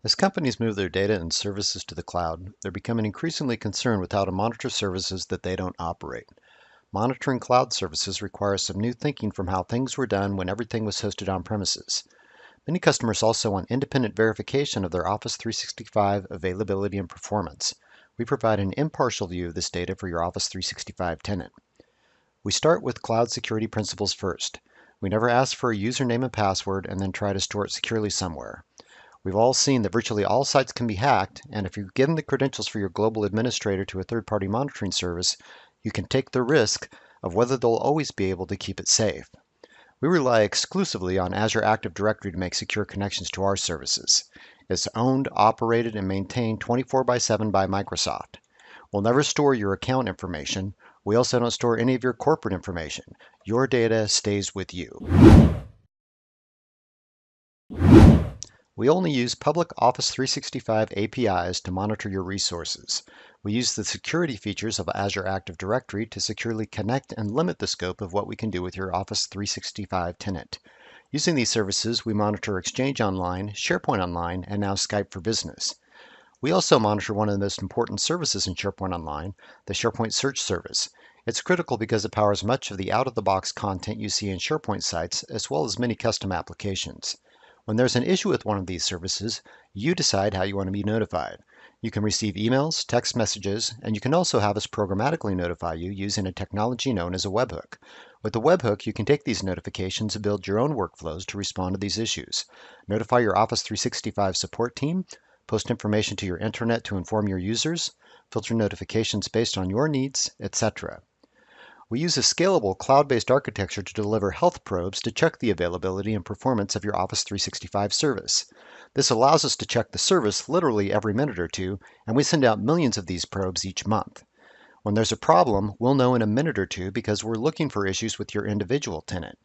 As companies move their data and services to the cloud, they're becoming increasingly concerned with how to monitor services that they don't operate. Monitoring cloud services requires some new thinking from how things were done when everything was hosted on premises. Many customers also want independent verification of their Office 365 availability and performance. We provide an impartial view of this data for your Office 365 tenant. We start with cloud security principles first. We never ask for a username and password and then try to store it securely somewhere. We've all seen that virtually all sites can be hacked, and if you've given the credentials for your global administrator to a third-party monitoring service, you can take the risk of whether they'll always be able to keep it safe. We rely exclusively on Azure Active Directory to make secure connections to our services. It's owned, operated, and maintained 24/7 by Microsoft. We'll never store your account information. We also don't store any of your corporate information. Your data stays with you. We only use public Office 365 APIs to monitor your resources. We use the security features of Azure Active Directory to securely connect and limit the scope of what we can do with your Office 365 tenant. Using these services, we monitor Exchange Online, SharePoint Online, and now Skype for Business. We also monitor one of the most important services in SharePoint Online, the SharePoint Search Service. It's critical because it powers much of the out-of-the-box content you see in SharePoint sites, as well as many custom applications. When there's an issue with one of these services, you decide how you want to be notified. You can receive emails, text messages, and you can also have us programmatically notify you using a technology known as a webhook. With the webhook, you can take these notifications and build your own workflows to respond to these issues. Notify your Office 365 support team, post information to your intranet to inform your users, filter notifications based on your needs, etc. We use a scalable cloud-based architecture to deliver health probes to check the availability and performance of your Office 365 service. This allows us to check the service literally every minute or two, and we send out millions of these probes each month. When there's a problem, we'll know in a minute or two because we're looking for issues with your individual tenant.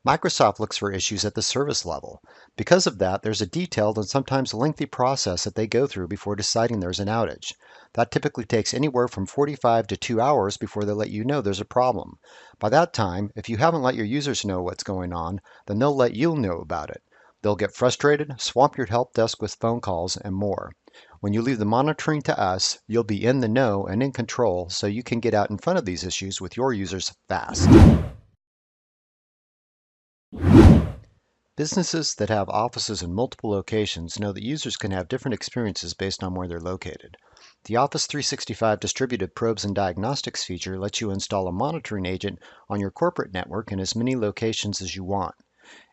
Microsoft looks for issues at the service level. Because of that, there's a detailed and sometimes lengthy process that they go through before deciding there's an outage. That typically takes anywhere from 45 to 2 hours before they let you know there's a problem. By that time, if you haven't let your users know what's going on, then they'll let you know about it. They'll get frustrated, swamp your help desk with phone calls, and more. When you leave the monitoring to us, you'll be in the know and in control, so you can get out in front of these issues with your users fast. Businesses that have offices in multiple locations know that users can have different experiences based on where they're located. The Office 365 Distributed Probes and Diagnostics feature lets you install a monitoring agent on your corporate network in as many locations as you want.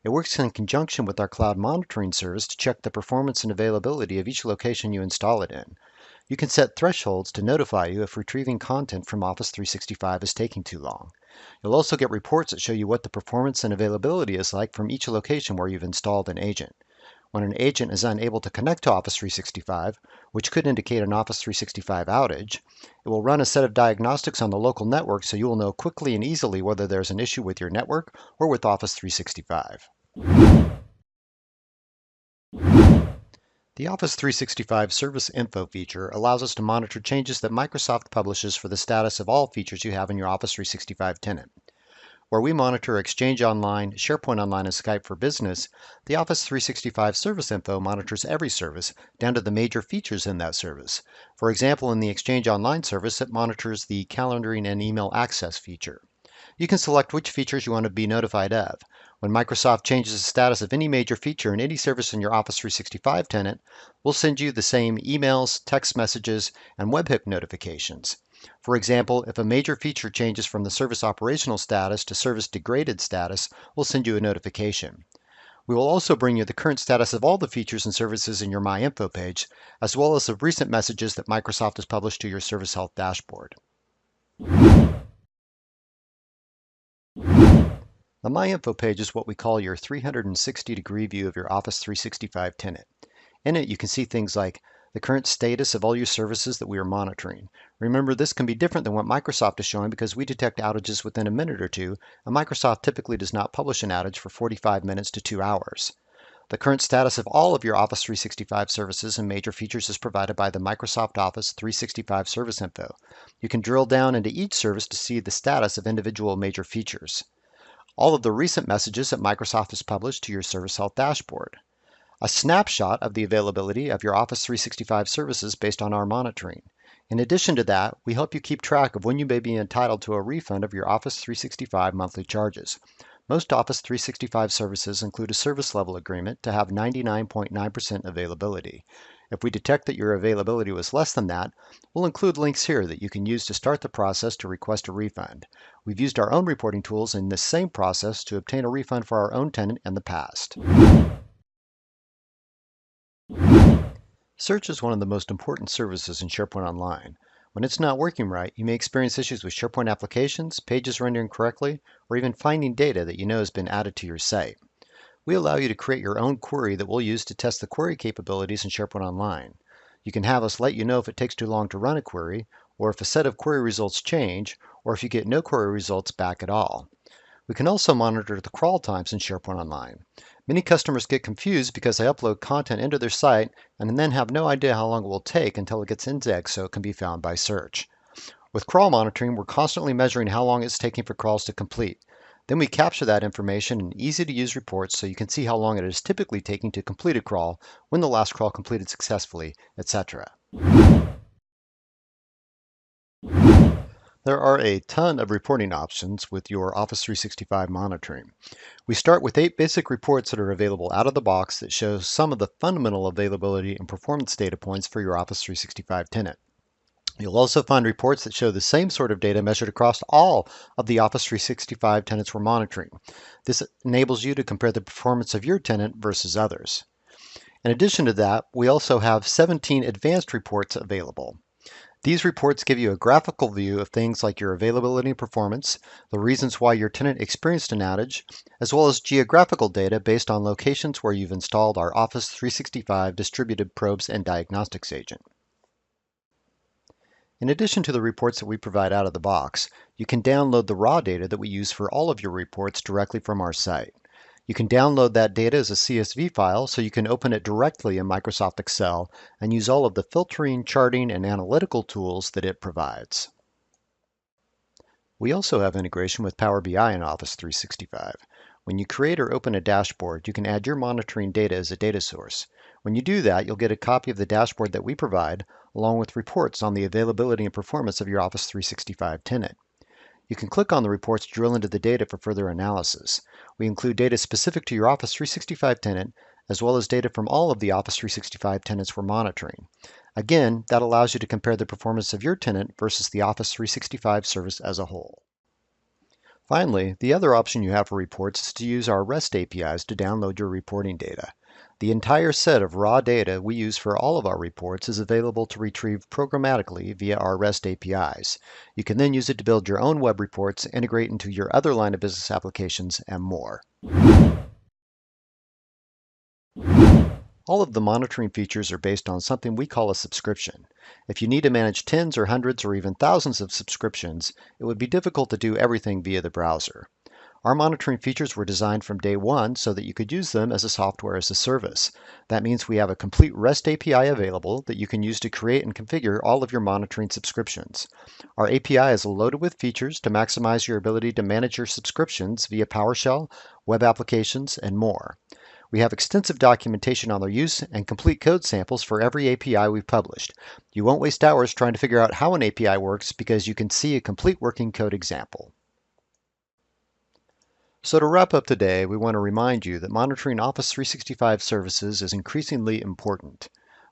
It works in conjunction with our cloud monitoring service to check the performance and availability of each location you install it in. You can set thresholds to notify you if retrieving content from Office 365 is taking too long. You'll also get reports that show you what the performance and availability is like from each location where you've installed an agent. When an agent is unable to connect to Office 365, which could indicate an Office 365 outage, it will run a set of diagnostics on the local network so you will know quickly and easily whether there's an issue with your network or with Office 365. The Office 365 Service Info feature allows us to monitor changes that Microsoft publishes for the status of all features you have in your Office 365 tenant. Where we monitor Exchange Online, SharePoint Online, and Skype for Business, the Office 365 Service Info monitors every service, down to the major features in that service. For example, in the Exchange Online service, it monitors the calendaring and email access feature. You can select which features you want to be notified of. When Microsoft changes the status of any major feature in any service in your Office 365 tenant, we'll send you the same emails, text messages, and webhook notifications. For example, if a major feature changes from the service operational status to service degraded status, we'll send you a notification. We will also bring you the current status of all the features and services in your My Info page, as well as the recent messages that Microsoft has published to your Service Health dashboard. The My Info page is what we call your 360-degree view of your Office 365 tenant. In it, you can see things like the current status of all your services that we are monitoring. Remember, this can be different than what Microsoft is showing because we detect outages within a minute or two, and Microsoft typically does not publish an outage for 45 minutes to 2 hours. The current status of all of your Office 365 services and major features is provided by the Microsoft Office 365 Service Info. You can drill down into each service to see the status of individual major features. All of the recent messages that Microsoft has published to your Service Health dashboard. a snapshot of the availability of your Office 365 services based on our monitoring. In addition to that, we help you keep track of when you may be entitled to a refund of your Office 365 monthly charges. Most Office 365 services include a service level agreement to have 99.9% availability. If we detect that your availability was less than that, we'll include links here that you can use to start the process to request a refund. We've used our own reporting tools in this same process to obtain a refund for our own tenant in the past. Search is one of the most important services in SharePoint Online. When it's not working right, you may experience issues with SharePoint applications, pages rendering correctly, or even finding data that you know has been added to your site. We allow you to create your own query that we'll use to test the query capabilities in SharePoint Online. You can have us let you know if it takes too long to run a query, or if a set of query results change, or if you get no query results back at all. We can also monitor the crawl times in SharePoint Online. Many customers get confused because they upload content into their site and then have no idea how long it will take until it gets indexed so it can be found by search. With crawl monitoring, we're constantly measuring how long it's taking for crawls to complete. Then we capture that information in easy-to-use reports so you can see how long it is typically taking to complete a crawl, when the last crawl completed successfully, etc. There are a ton of reporting options with your Office 365 monitoring. We start with 8 basic reports that are available out of the box that show some of the fundamental availability and performance data points for your Office 365 tenant. You'll also find reports that show the same sort of data measured across all of the Office 365 tenants we're monitoring. This enables you to compare the performance of your tenant versus others. In addition to that, we also have 17 advanced reports available. These reports give you a graphical view of things like your availability and performance, the reasons why your tenant experienced an outage, as well as geographical data based on locations where you've installed our Office 365 Distributed Probes and Diagnostics agent. In addition to the reports that we provide out of the box, you can download the raw data that we use for all of your reports directly from our site. You can download that data as a CSV file so you can open it directly in Microsoft Excel and use all of the filtering, charting, and analytical tools that it provides. We also have integration with Power BI in Office 365. When you create or open a dashboard, you can add your monitoring data as a data source. When you do that, you'll get a copy of the dashboard that we provide, along with reports on the availability and performance of your Office 365 tenant. You can click on the reports to drill into the data for further analysis. We include data specific to your Office 365 tenant, as well as data from all of the Office 365 tenants we're monitoring. Again, that allows you to compare the performance of your tenant versus the Office 365 service as a whole. Finally, the other option you have for reports is to use our REST APIs to download your reporting data. The entire set of raw data we use for all of our reports is available to retrieve programmatically via our REST APIs. You can then use it to build your own web reports, integrate into your other line of business applications, and more. All of the monitoring features are based on something we call a subscription. If you need to manage tens or hundreds or even thousands of subscriptions, it would be difficult to do everything via the browser. Our monitoring features were designed from day one so that you could use them as a software as a service. That means we have a complete REST API available that you can use to create and configure all of your monitoring subscriptions. Our API is loaded with features to maximize your ability to manage your subscriptions via PowerShell, web applications, and more. We have extensive documentation on their use and complete code samples for every API we've published. You won't waste hours trying to figure out how an API works because you can see a complete working code example. So to wrap up today, we want to remind you that monitoring Office 365 services is increasingly important.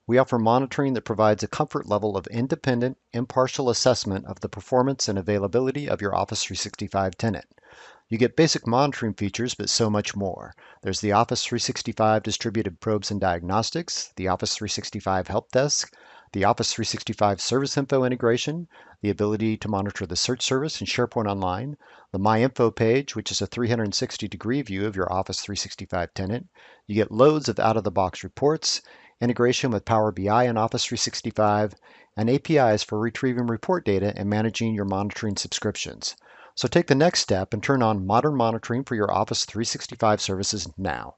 We offer monitoring that provides a comfort level of independent, impartial assessment of the performance and availability of your Office 365 tenant. You get basic monitoring features, but so much more. There's the Office 365 Distributed Probes and Diagnostics, the Office 365 Help Desk, the Office 365 Service Info integration, the ability to monitor the search service in SharePoint Online, the My Info page, which is a 360-degree view of your Office 365 tenant. You get loads of out-of-the-box reports, integration with Power BI and Office 365, and APIs for retrieving report data and managing your monitoring subscriptions. So take the next step and turn on modern monitoring for your Office 365 services now.